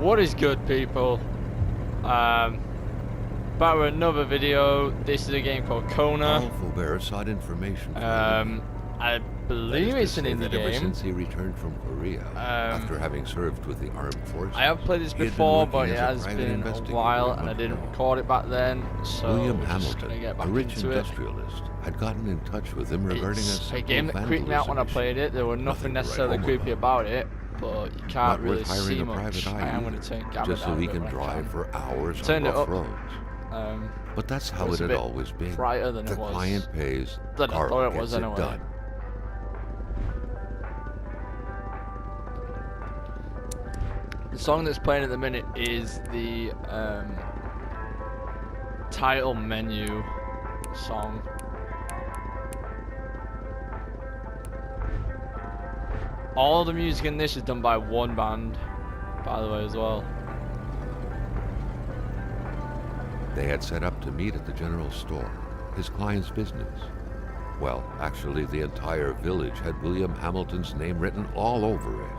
What is good, people? Back with another video. This is a game called Kona. Faubert sought information from I believe it's an indie ever game. since he returned from Korea, after having served with the armed forces. I have played this he had been before, working but it as a has private been a investigator while, in and I didn't Montreal. record it back then. So William we're just Hamilton, gonna get a back rich into it. industrialist, had gotten in touch with him regarding It's a a game that creeped me out when I played it. There were nothing necessarily creepy about it, but you can't Not really worth hiring see a much. private I eye am either, going to turn camera just so down he a bit can when I drive for hours on Turned it rough up. roads. But that's how was it a had bit always been. brighter than The it was client pays, than I Carl thought it gets was it anyway. done. The song that's playing at the minute is the title menu song. All the music in this is done by one band, by the way, as well. They had set up to meet at the general store, his client's business. Well, actually, the entire village had William Hamilton's name written all over it.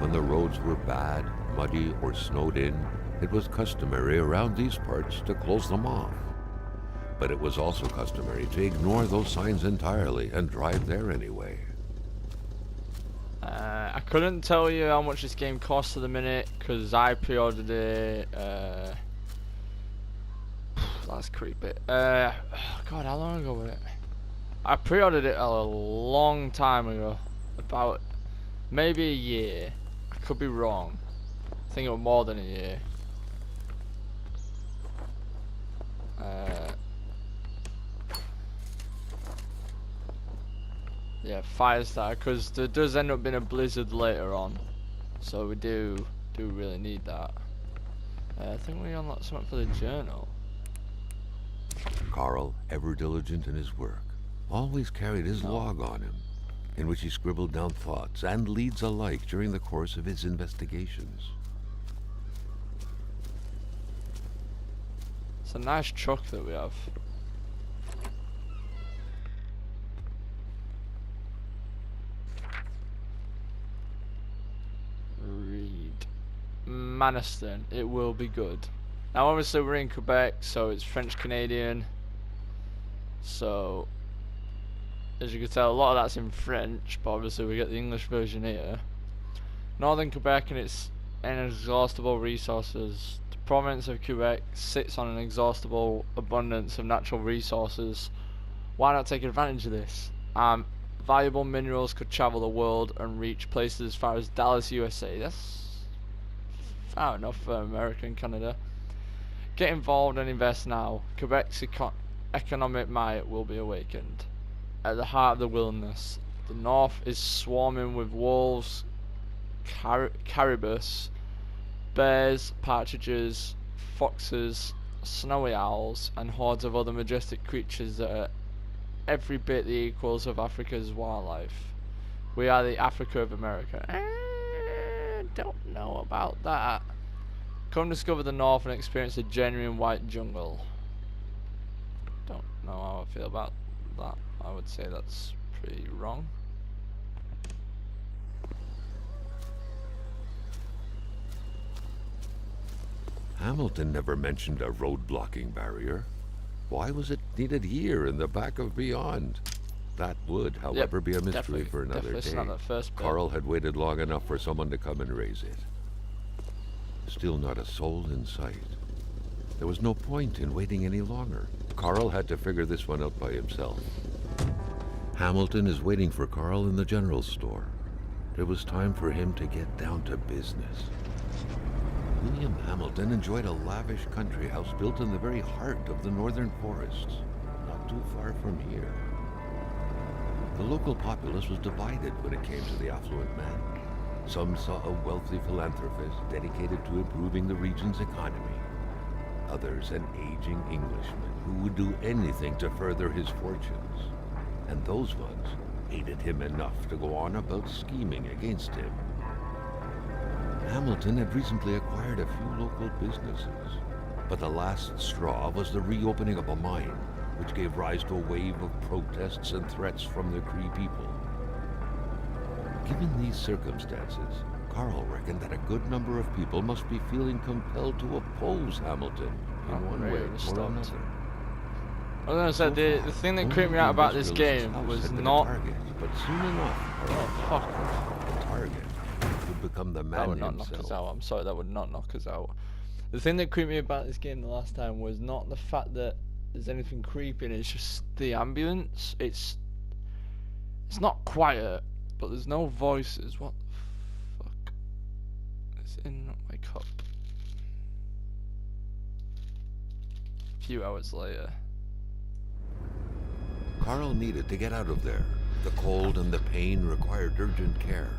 When the roads were bad, muddy, or snowed in, it was customary around these parts to close them off. But it was also customary to ignore those signs entirely and drive there anyway. I couldn't tell you how much this game costs at the minute because I pre-ordered it. That's creepy. God, how long ago was it? I pre-ordered it a long time ago, about maybe a year. I could be wrong. I think it was more than a year. Yeah, Firestar, because there does end up being a blizzard later on, so we do really need that. I think we unlocked something for the journal. Carl, ever diligent in his work, always carried his log on him, in which he scribbled down thoughts and leads alike during the course of his investigations. It's a nice truck that we have. Maniston, it will be good. Now obviously we're in Quebec, so it's French Canadian, so as you can tell a lot of that's in French, but obviously we get the English version here. Northern Quebec and its inexhaustible resources. The province of Quebec sits on an inexhaustible abundance of natural resources. Why not take advantage of this? Valuable minerals could travel the world and reach places as far as Dallas, USA. That's far enough for America and Canada. Get involved and invest now. Quebec's economic might will be awakened. At the heart of the wilderness, the north is swarming with wolves, caribous, bears, partridges, foxes, snowy owls, and hordes of other majestic creatures that are every bit the equals of Africa's wildlife. We are the Africa of America. Don't know about that. Come discover the north and experience a genuine white jungle. Don't know how I feel about that. I would say that's pretty wrong. Hamilton never mentioned a road-blocking barrier. Why was it needed here in the back of Beyond? That would, however, be a mystery for another day. Not that first bit. Carl had waited long enough for someone to come and raise it. Still not a soul in sight. There was no point in waiting any longer. Carl had to figure this one out by himself. Hamilton is waiting for Carl in the general store. It was time for him to get down to business. William Hamilton enjoyed a lavish country house built in the very heart of the northern forests, not too far from here. The local populace was divided when it came to the affluent man. Some saw a wealthy philanthropist dedicated to improving the region's economy. Others an aging Englishman who would do anything to further his fortunes. And those ones hated him enough to go on about scheming against him. Hamilton had recently acquired a few local businesses. But the last straw was the reopening of a mine, which gave rise to a wave of protests and threats from the Cree people. Given these circumstances, Carl reckoned that a good number of people must be feeling compelled to oppose Hamilton in one way or another. I was gonna say, the thing that creeped me out about this game was not... Target, but soon enough, Oh, fuck. the target would become the man That would not himself. knock us out. I'm sorry, that would not knock us out. The thing that creeped me about this game the last time was not the fact that there's anything creeping, it's just the ambience. It's not quiet, but there's no voices. What the fuck is in my cup? A few hours later. Carl needed to get out of there. The cold and the pain required urgent care.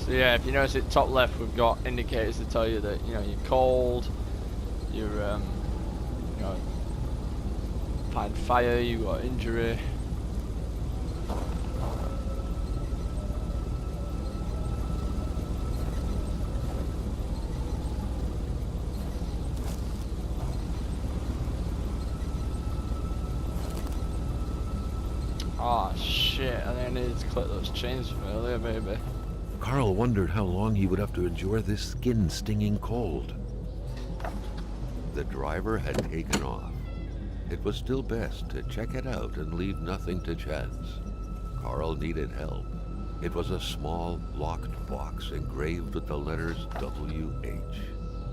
So yeah, if you notice at top left, we've got indicators to tell you that, you know, you're cold, you're you know, find fire, you got injury. Oh shit, I think I needed to click those chains from earlier, maybe. Carl wondered how long he would have to endure this skin-stinging cold. The driver had taken off. It was still best to check it out and leave nothing to chance. Carl needed help. It was a small, locked box engraved with the letters W.H.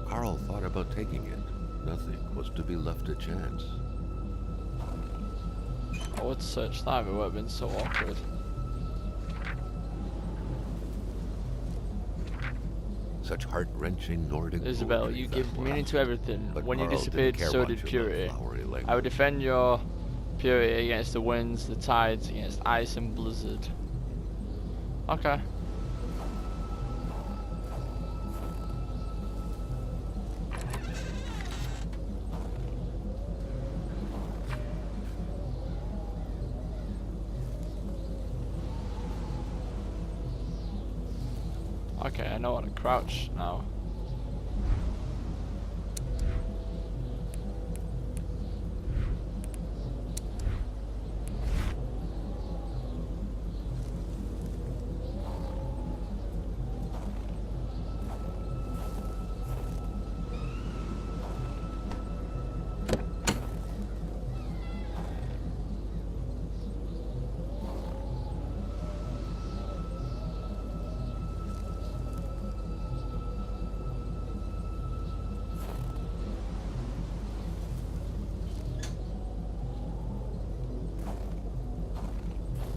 Carl thought about taking it. Nothing was to be left to chance. I would search that, it would have been so awkward. Such heart-wrenching Nordic Isabel, poetry, you that give was. meaning to everything. But When you Carl disappeared, didn't care so much did about purity. flowery language. I would defend your purity against the winds, the tides, against ice and blizzard. Okay. Okay, I know how to crouch now.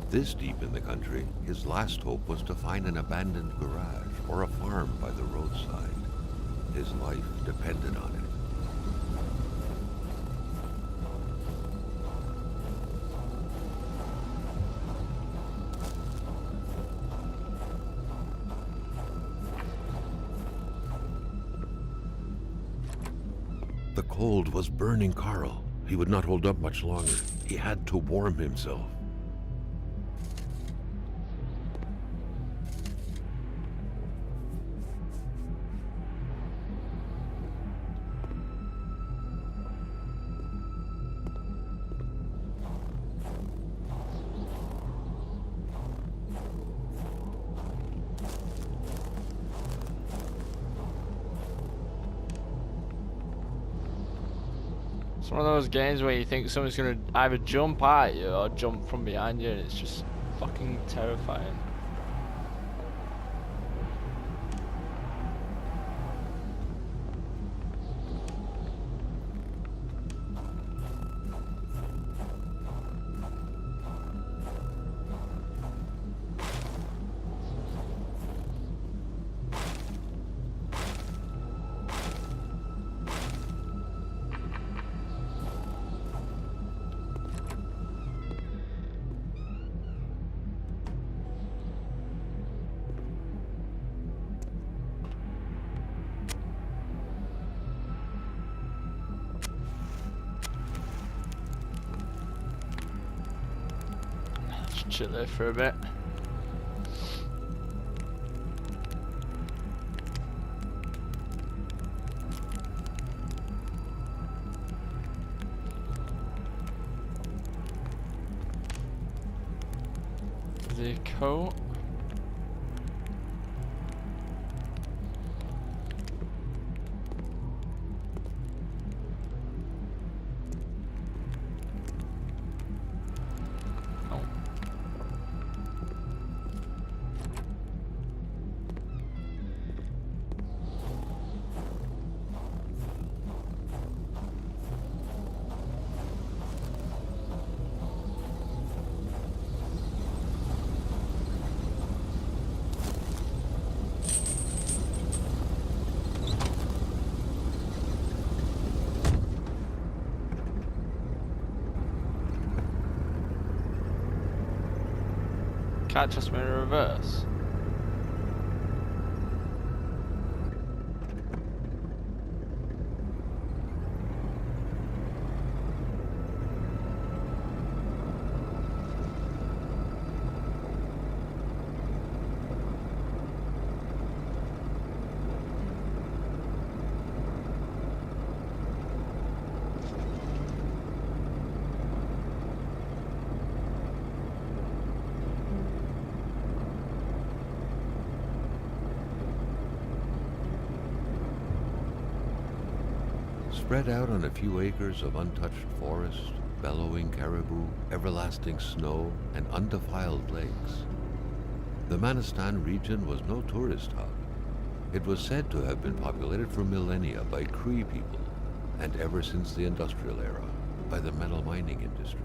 This deep in the country, his last hope was to find an abandoned garage or a farm by the roadside. His life depended on it. The cold was burning Carl. He would not hold up much longer. He had to warm himself. It's one of those games where you think someone's gonna either jump at you or jump from behind you, and it's just fucking terrifying. chilly for a bit. The coat. Can't trust me in reverse. Spread out on a few acres of untouched forest, bellowing caribou, everlasting snow, and undefiled lakes, the Manistan region was no tourist hub. It was said to have been populated for millennia by Cree people, and ever since the industrial era, by the metal mining industry.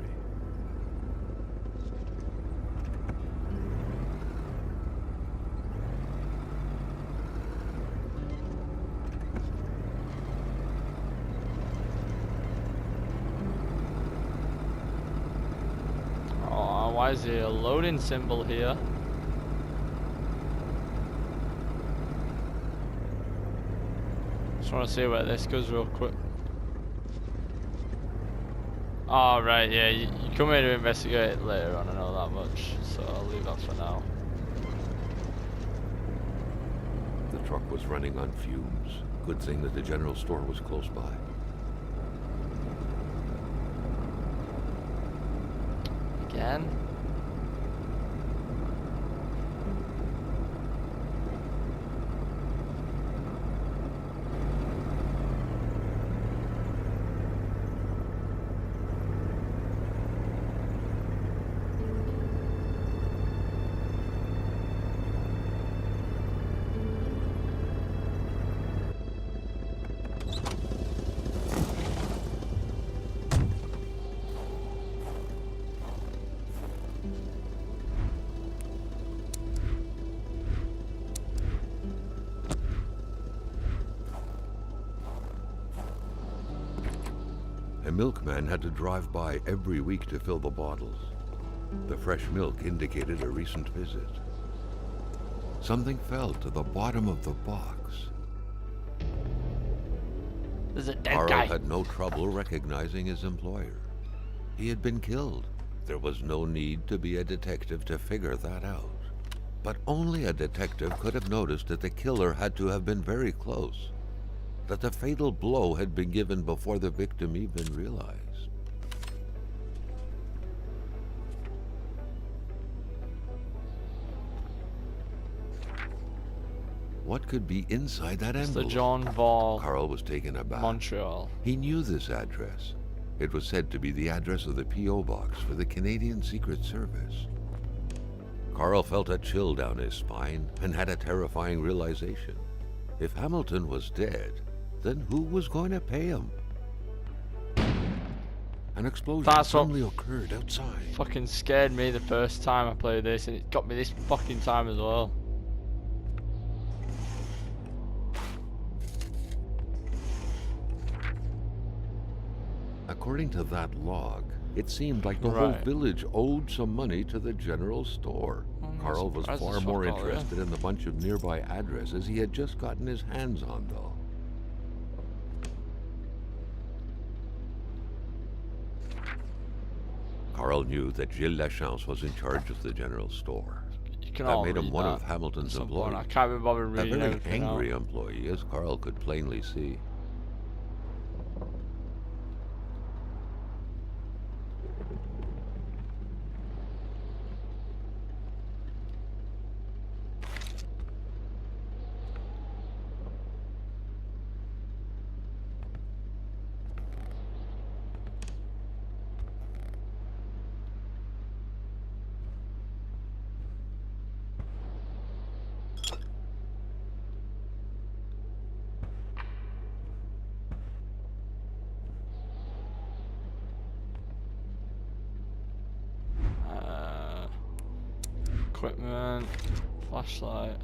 Why is there a loading symbol here? Just want to see where this goes real quick. Oh, right, yeah, you come here to investigate it later on, I know that much, so I'll leave that for now. The truck was running on fumes. Good thing that the general store was close by. Again? A milkman had to drive by every week to fill the bottles. The fresh milk indicated a recent visit. Something fell to the bottom of the box. There's a dead Carl guy. had no trouble recognizing his employer. He had been killed. There was no need to be a detective to figure that out. But only a detective could have noticed that the killer had to have been very close, that the fatal blow had been given before the victim even realized. What could be inside that It's the envelope? John Ball, Carl was taken aback. Montreal. He knew this address. It was said to be the address of the P.O. box for the Canadian Secret Service. Carl felt a chill down his spine and had a terrifying realization. If Hamilton was dead, then who was going to pay him? An explosion That's what suddenly occurred outside. fucking scared me the first time I played this, and it got me this fucking time as well. According to that log, it seemed like the whole Right. village owed some money to the general store. I'm Carl was surprised far it's more fuck all, yeah. interested in the bunch of nearby addresses he had just gotten his hands on, though. Carl knew that Gilles Lachance was in charge of the general store. You can That all made him read one that of Hamilton's at some point. I employees. can't be bothered A reading very everything angry out. employee, as Carl could plainly see. Equipment, flashlight.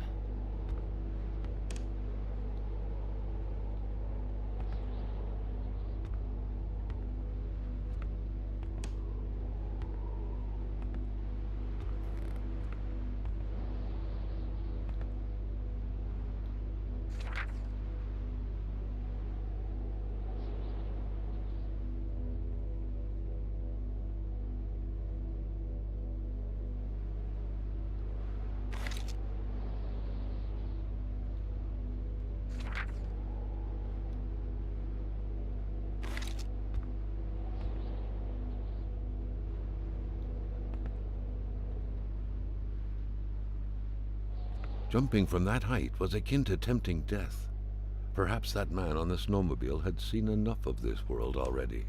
Jumping from that height was akin to tempting death. Perhaps that man on the snowmobile had seen enough of this world already.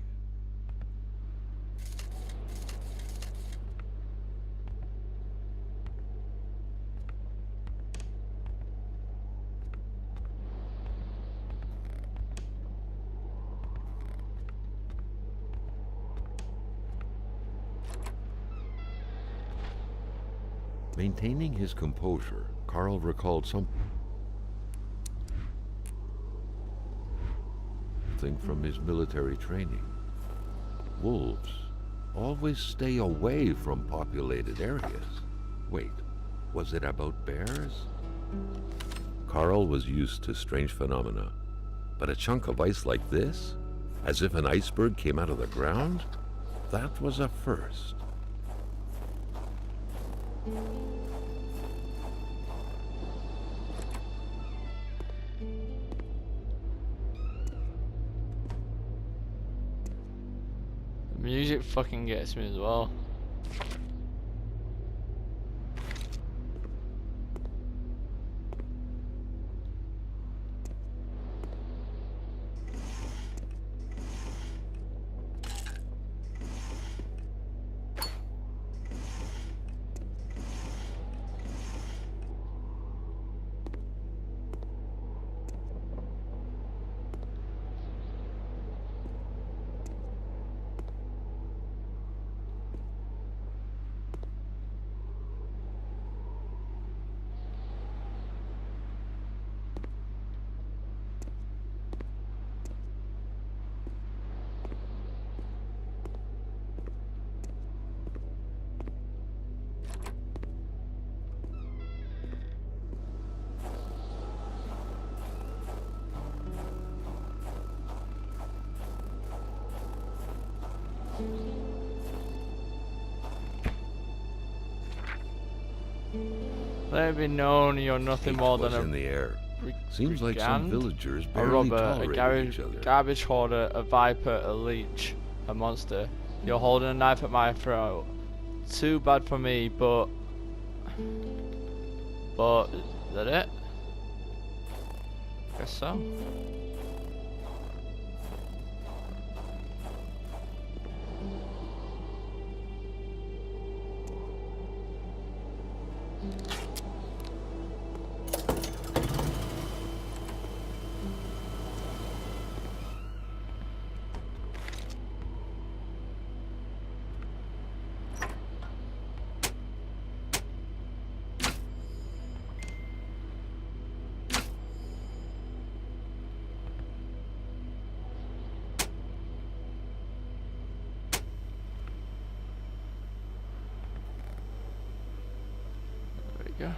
Maintaining his composure, Carl recalled something from his military training. Wolves always stay away from populated areas. Wait, was it about bears? Carl was used to strange phenomena, but a chunk of ice like this, as if an iceberg came out of the ground, that was a first. The music fucking gets me as well. Let it be known you're nothing Hate more was than in a the air. Seems like some brigand, villagers a barely robber, a tolerated each other. garbage hoarder, a viper, a leech, a monster. You're holding a knife at my throat. Too bad for me, but is that it? Guess so. There we go.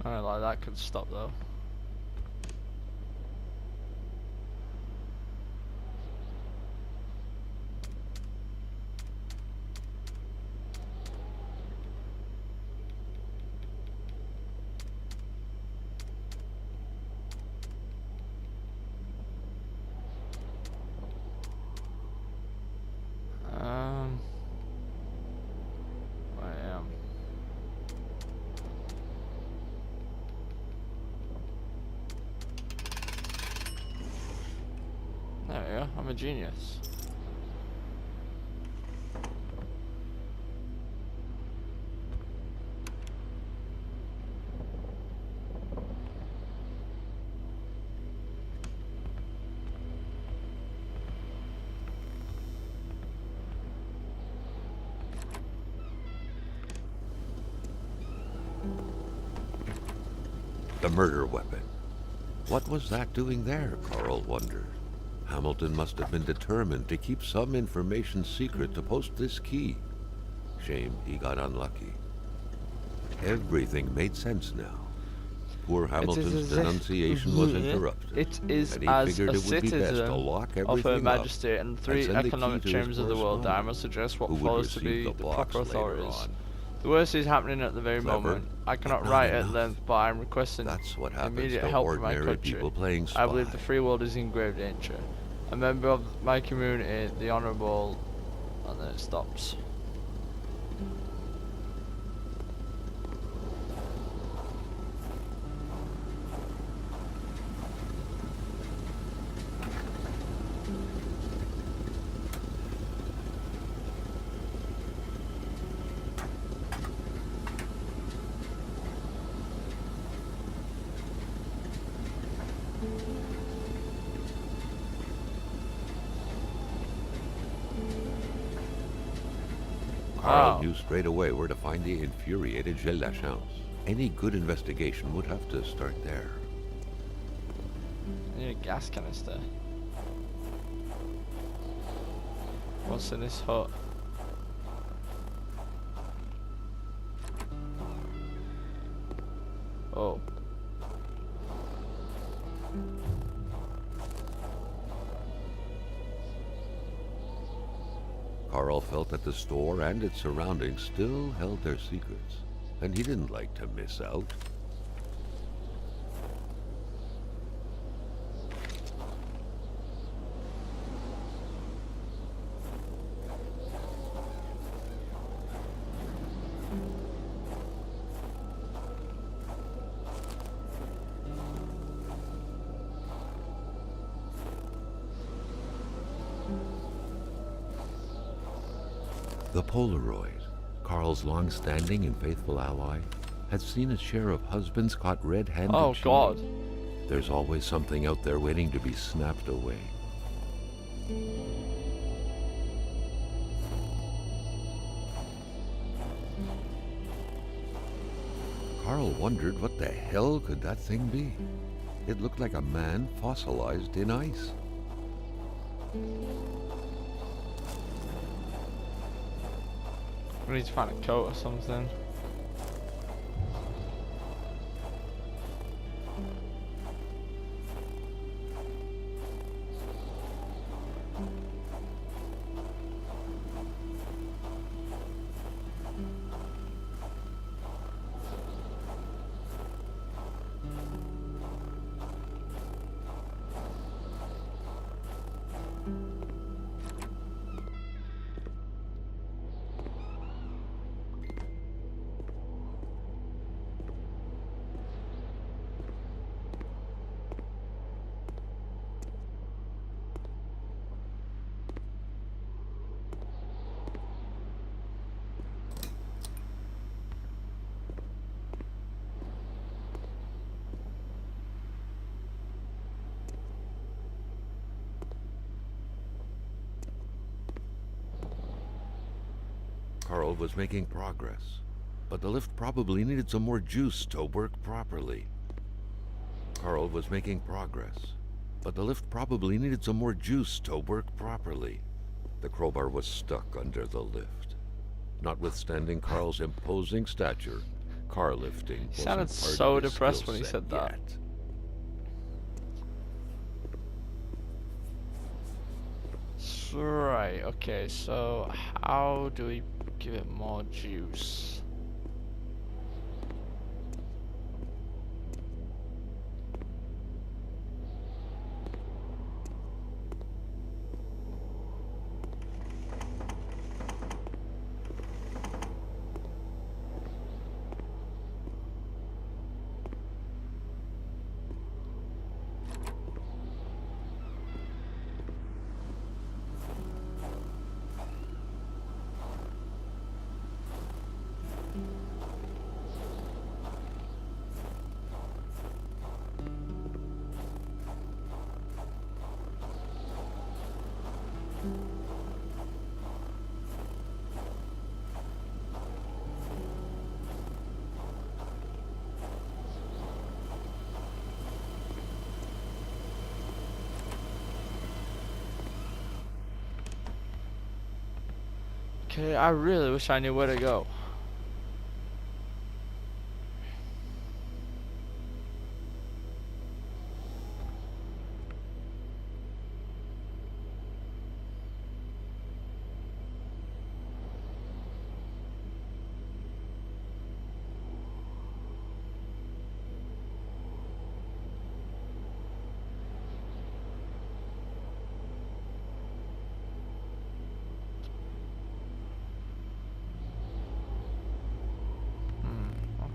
Alright, like that could stop though. I am. There we go, I'm a genius. The murder weapon. What was that doing there, Carl wondered. Hamilton must have been determined to keep some information secret to post this key. Shame he got unlucky. Everything made sense now. Poor Hamilton's denunciation was interrupted. It is and he as figured a it would be best to citizen lock of everything Her up Majesty and and three send the key economic to his chambers of the world that I must suggest what who would follows to receive be the the box proper later authorities. on. The worst is happening at the very Clever, moment. I cannot but not write at enough. length, but I am requesting That's what happens immediate to help from my ordinary country. people playing spy. I believe the free world is in grave danger. A member of my community, the Honourable, and then it stops. Carl Wow. knew straight away where to find the infuriated Gilles Lachance. Any good investigation would have to start there. I need a gas canister. What's in this hut? Oh. Carl felt that the store and its surroundings still held their secrets, and he didn't like to miss out. The Polaroid, Carl's long-standing and faithful ally, had seen its share of husbands caught red-handed Oh cheating. God. There's always something out there waiting to be snapped away. Carl wondered what the hell could that thing be. It looked like a man fossilized in ice. We need to find a coat or something. Carl was making progress, but the lift probably needed some more juice to work properly. Carl was making progress, but the lift probably needed some more juice to work properly. The crowbar was stuck under the lift. Notwithstanding Carl's imposing stature, Car lifting He wasn't sounded part so of his depressed skill when he set said that. yet. Right, okay, so how do we give it more juice? Okay, I really wish I knew where to go.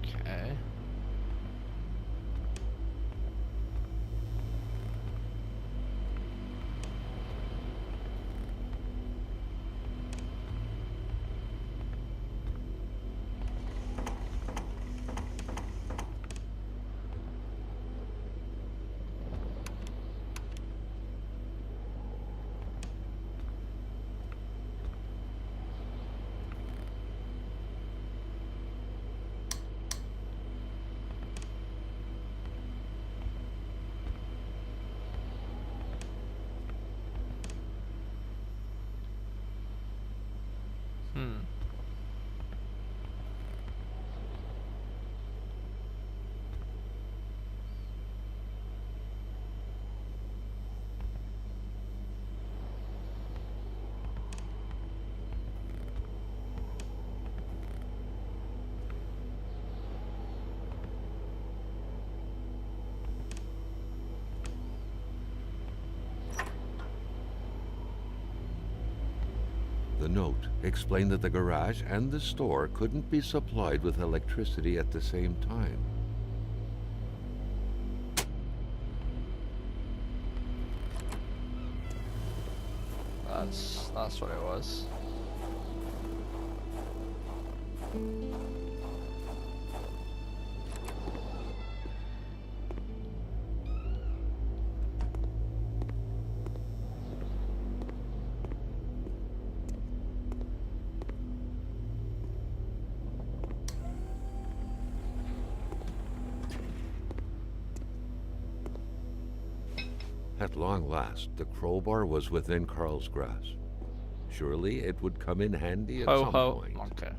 Okay. Hmm. The note explained that the garage and the store couldn't be supplied with electricity at the same time. That's what it was. At long last, the crowbar was within Carl's grasp. Surely it would come in handy at Ho some ho. point. Okay.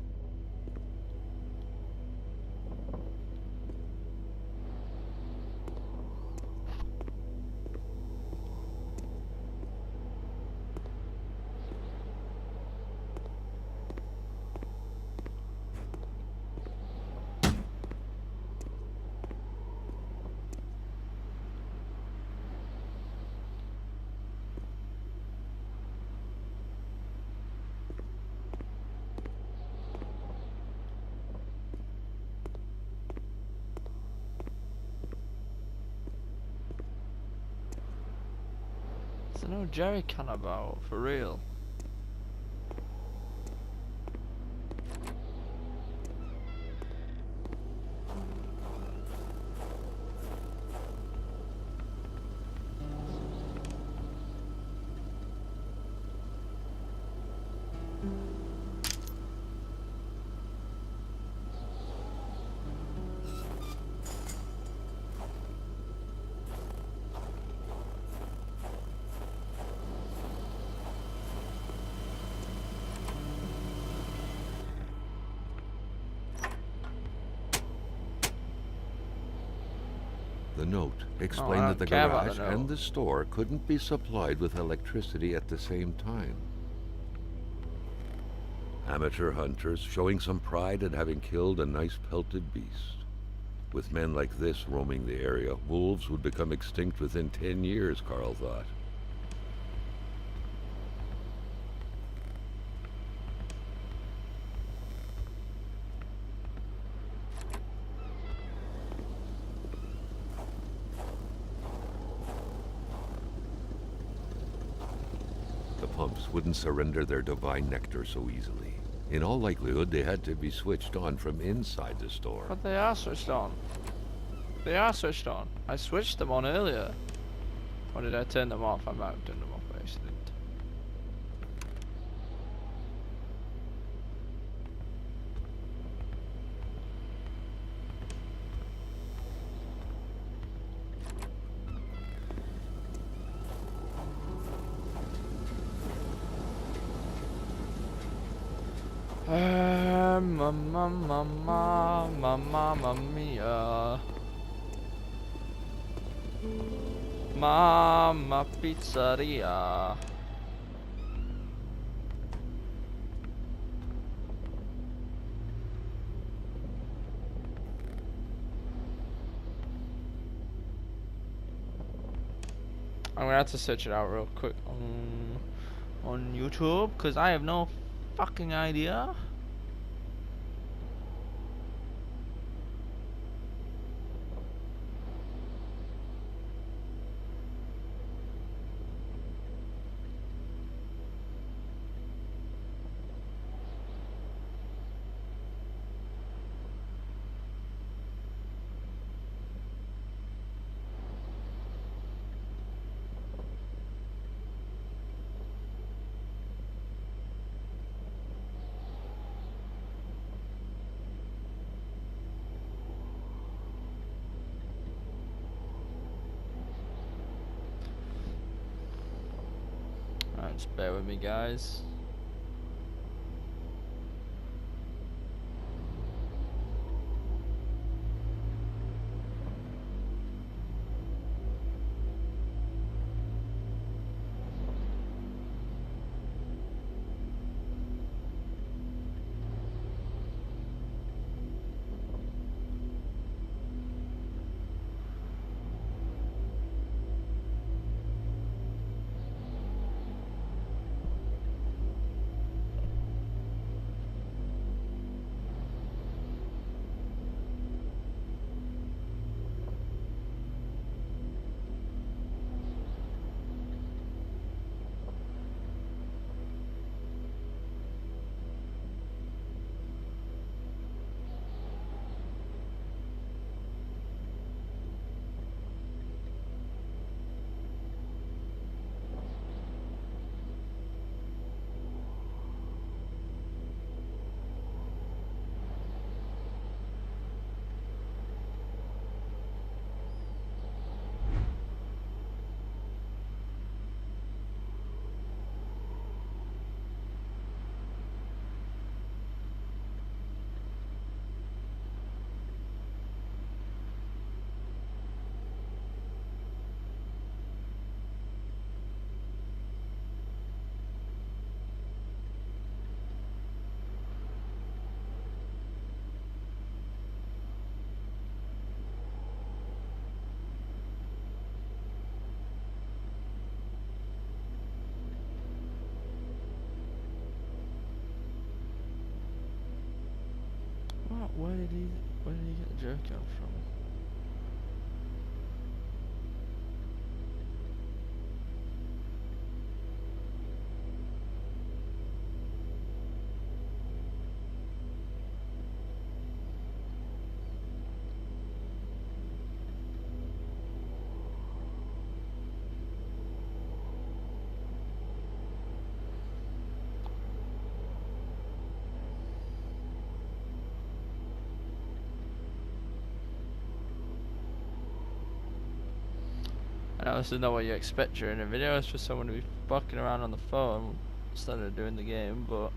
There's no jerry can about, for real. The note Oh, explained I that the don't care about garage the and note. the store couldn't be supplied with electricity at the same time. Amateur hunters showing some pride at having killed a nice pelted beast. With men like this roaming the area, wolves would become extinct within 10 years, Carl thought. The pumps wouldn't surrender their divine nectar so easily. In all likelihood, they had to be switched on from inside the store. But they are switched on. They are switched on. I switched them on earlier. Or did I turn them off? I might have turned them off by accident. Mamma mia. Mamma pizzeria. I'm gonna have to search it out real quick on YouTube because I have no fucking idea. Alright, just bear with me, guys. What? Where did he get the jerk out from? I know this is not what you expect during a video, it's just someone to be fucking around on the phone instead of doing the game, but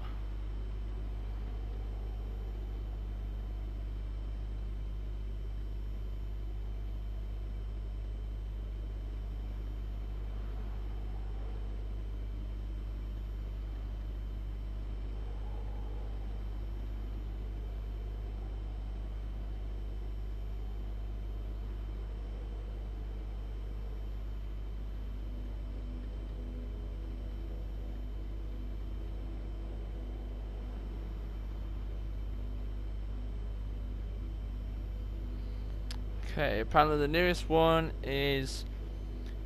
Okay, apparently the nearest one is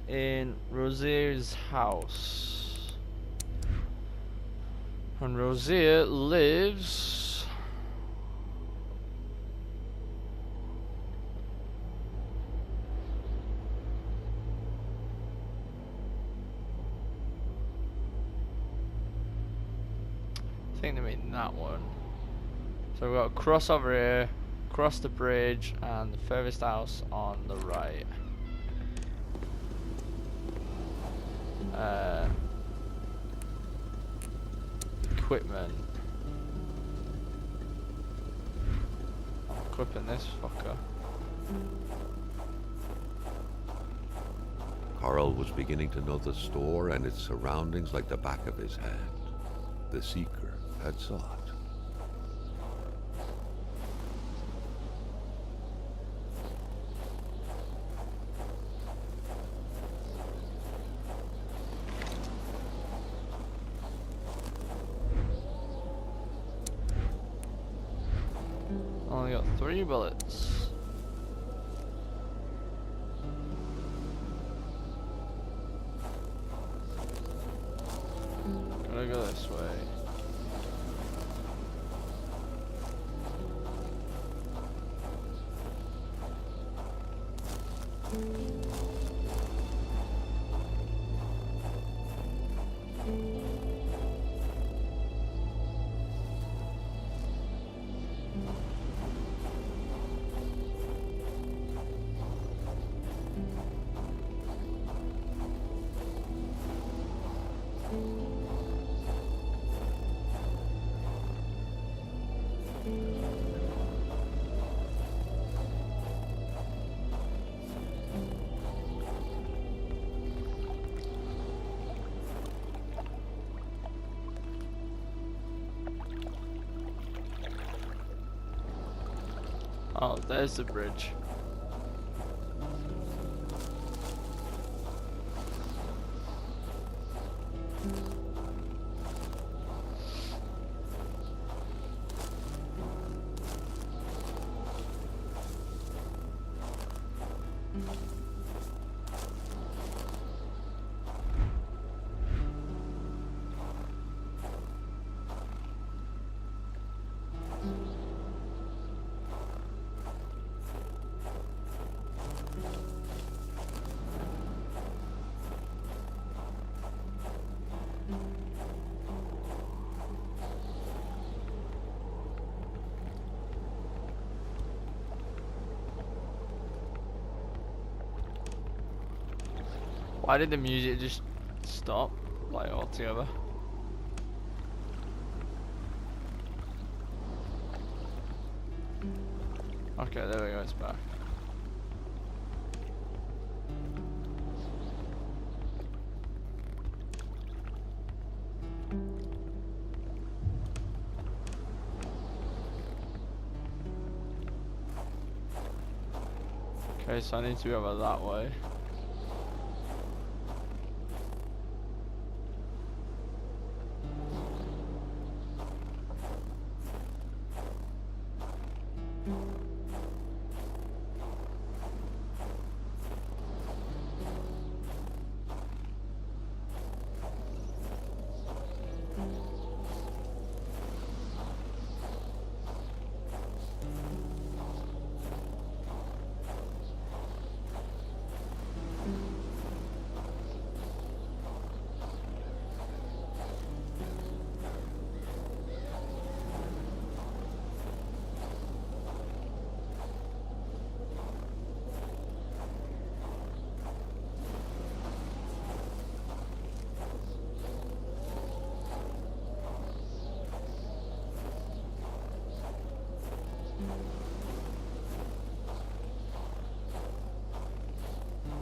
in Rosier's house. And Rosier lives... I think they mean that one. So we've got a cross over here, cross the bridge, and the furthest house on the right. Equipment. Equipping this fucker. Carl was beginning to know the store and its surroundings like the back of his hand. The Seeker had sought. Only got 3 bullets. Gotta go this way. Oh, there's the bridge. Why did the music just stop, like, altogether? Okay, there we go, it's back. Okay, so I need to go over that way.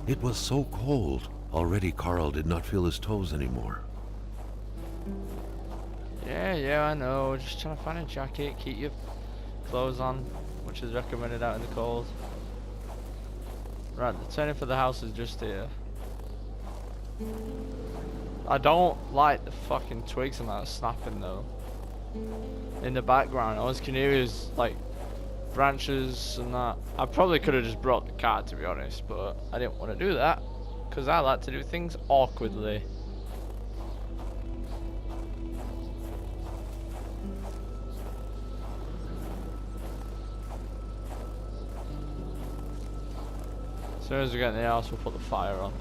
It was so cold. Already Carl did not feel his toes anymore. Yeah, I know. Just trying to find a jacket, keep your clothes on, which is recommended out in the cold. Right, the turning for the house is just here. I don't like the fucking twigs and that snapping though. In the background, all I can hear is like branches and that. I probably could have just brought the car, to be honest, but I didn't want to do that because I like to do things awkwardly. As soon as we get in the house, we'll put the fire on.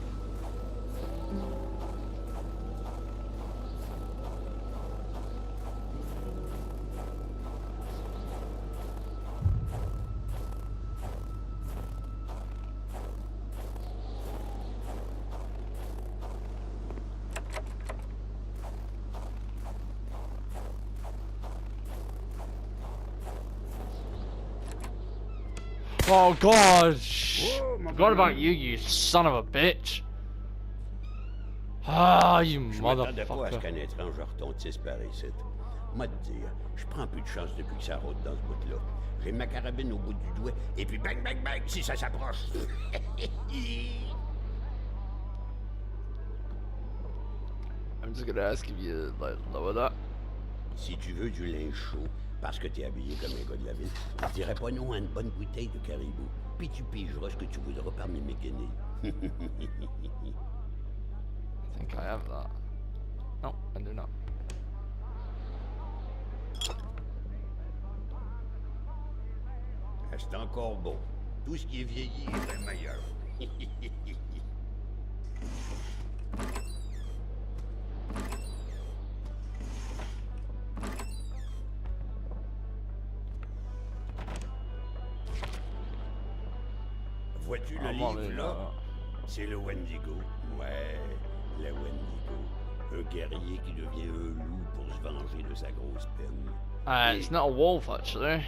Oh god! Forgot about you, you son of a bitch! Ah, you m'attendais pas à ce motherfucker. qu'un étrange retentisse par ici. Moi te dire, je prends plus de chance depuis que ça roule dans ce bout-là. J'ai ma carabine au bout du doigt, et puis bang, bang, bang, si ça s'approche. I'm just gonna ask if you like lower that. Si tu veux du linge chaud, parce que t'es habillé comme un gars de la ville, je dirais pas non à une bonne bouteille de caribou. Puis tu pigeras ce que tu voudras parmi mes guinées. I think I have that. No, I do not. C'est encore beau. Tout ce qui est vieilli est le meilleur. Vois-tu le livre, là? C'est le Wendigo. Ouais, le Wendigo. Un guerrier qui devient un loup pour se venger de sa grosse peine. It's not a wolf, actually.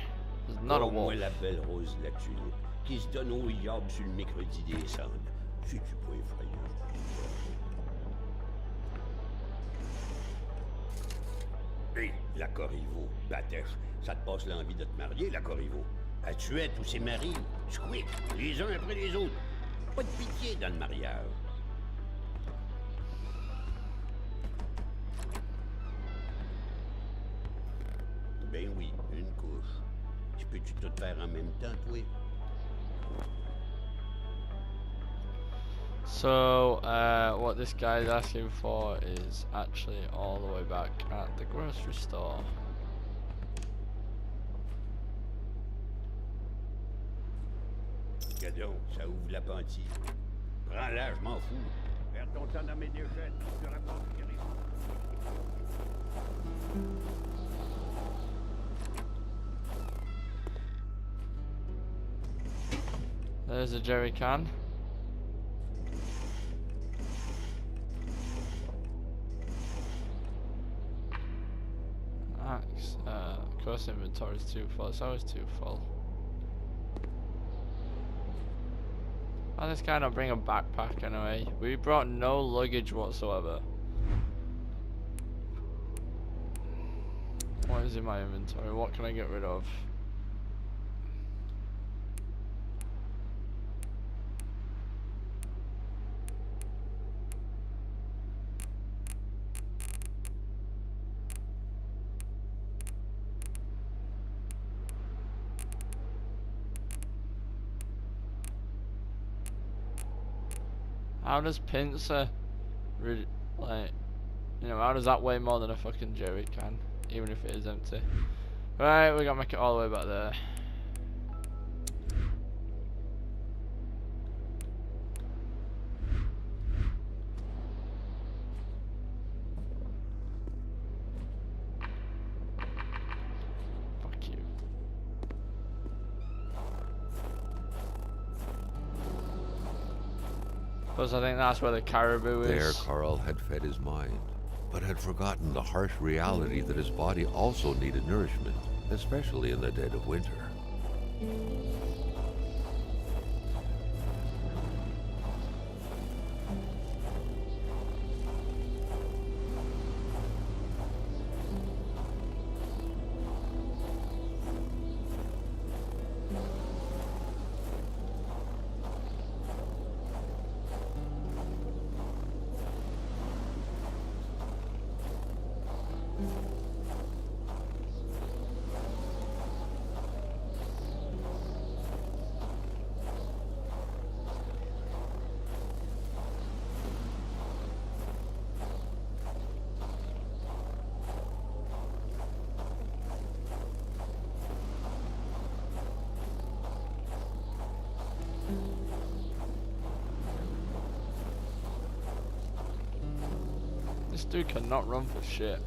It's not a Comme wolf. moi, la belle rose de la tulipe, qui se donne au yab sur le mercredi des cendres. C'est-tu pas effrayant? Hé, la Corriveau, Batèche, ça te passe l'envie de te marier, la Corriveau? À tuer tous ses maris, squick, les uns après les autres. Pas de pitié dans le mariage. Ben oui, une couche. Tu peux-tu tout faire en même temps, toi? So, what this guy is asking for is actually all the way back at the grocery store. Gadon, ça ouvre l'appenti. Prends-la, je m'en fous. Perds ton temps dans mes déchets, tu racontes ce qui arrive. There's a jerry can. Axe. Course inventory is too full. It's always too full. Why this guy not bring a backpack anyway? We brought no luggage whatsoever. What is in my inventory? What can I get rid of? How does pincer, like, you know, how does that weigh more than a fucking jerry can, even if it is empty? Right, we gotta make it all the way back there. Fuck you. Plus, I think that's where the caribou is. There, Carl had fed his mind, but had forgotten the harsh reality that his body also needed nourishment, especially in the dead of winter. Dude cannot run for shit.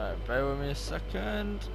Right, bear with me a second.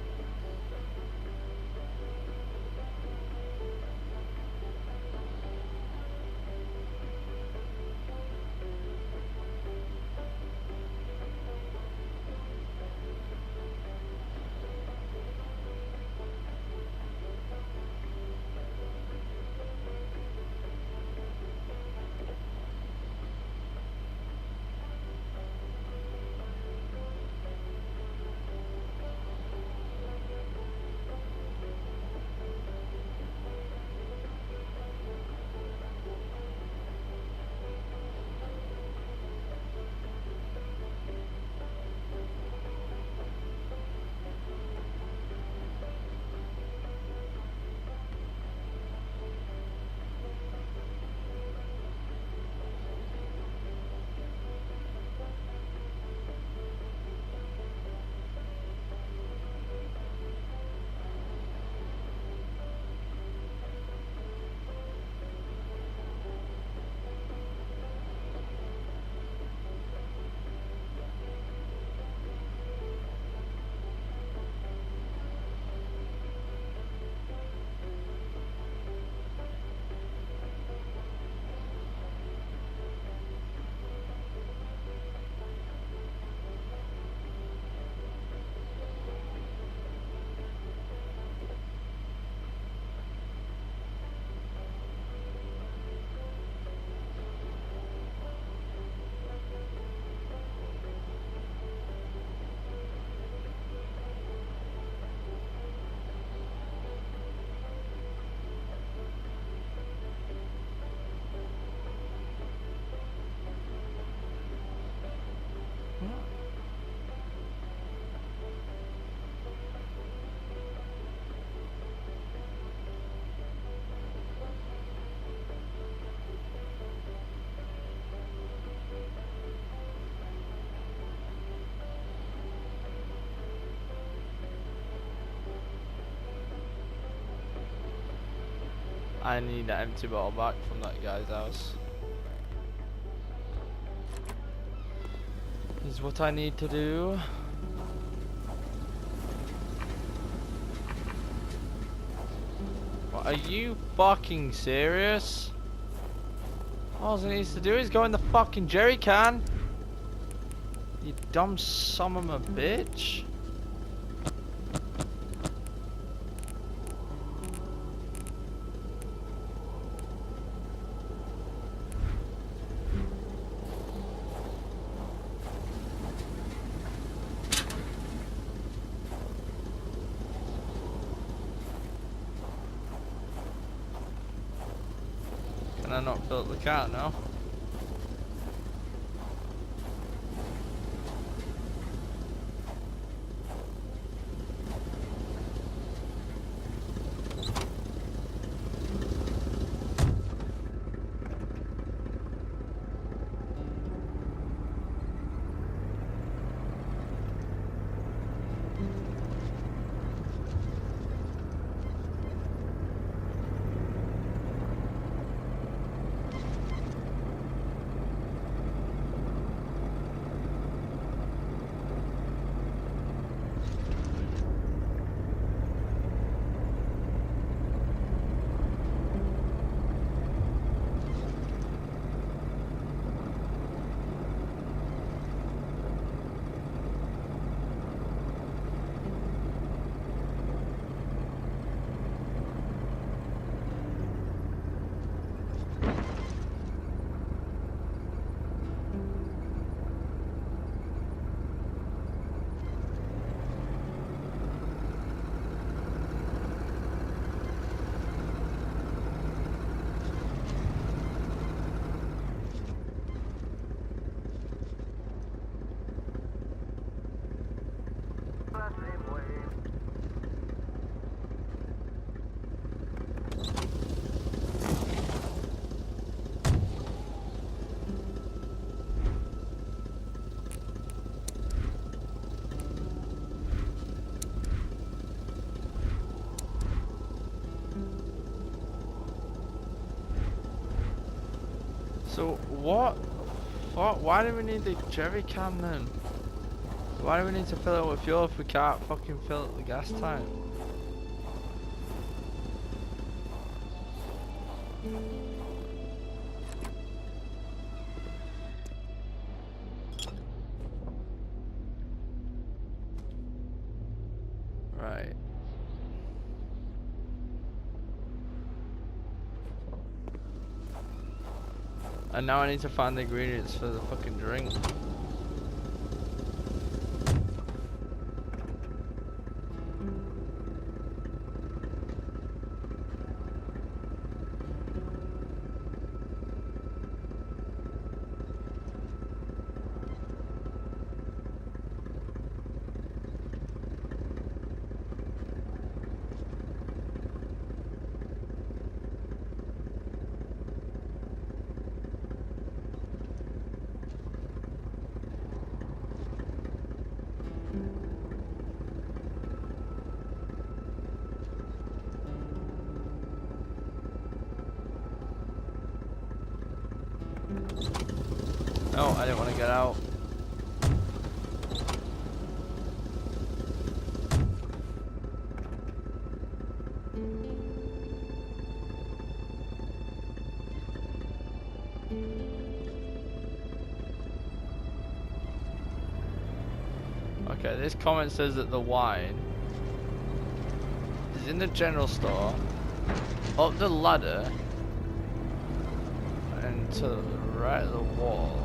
I need that empty bottle back from that guy's house. Is what I need to do. What, are you fucking serious? All he needs to do is go in the fucking jerry can. You dumb son of a bitch. Can I not fill up the car now? So what? Why do we need the jerry can then? Why do we need to fill it with fuel if we can't fucking fill up the gas tank? Right. And now I need to find the ingredients for the fucking drink. No, I didn't want to get out. Okay, this comment says that the wine is in the general store, up the ladder, and to the right of the wall.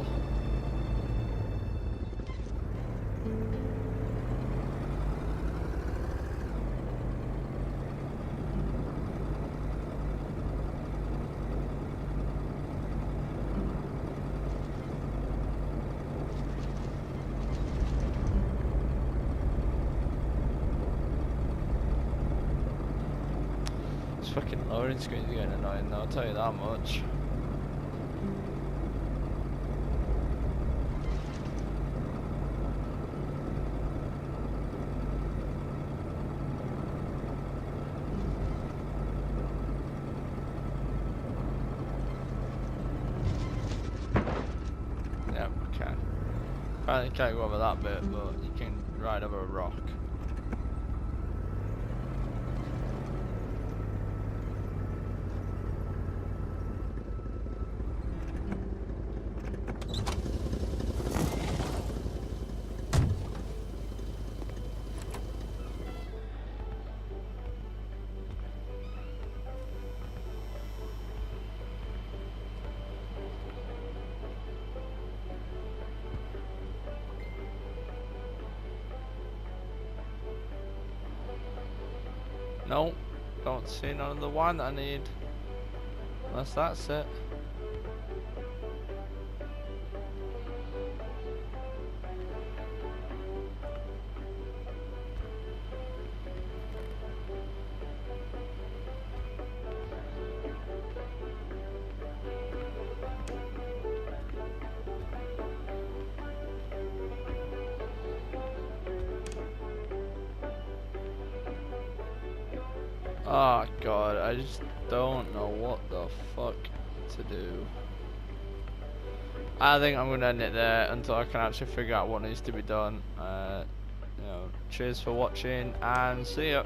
Fucking loading screens are getting annoying though, I'll tell you that much. Apparently you can't go over that bit, but you can ride over a rock. Nope, don't see none of the wine that I need. Unless that's it. Oh god, I just don't know what the fuck to do. I think I'm gonna end it there until I can actually figure out what needs to be done. You know, cheers for watching and see ya.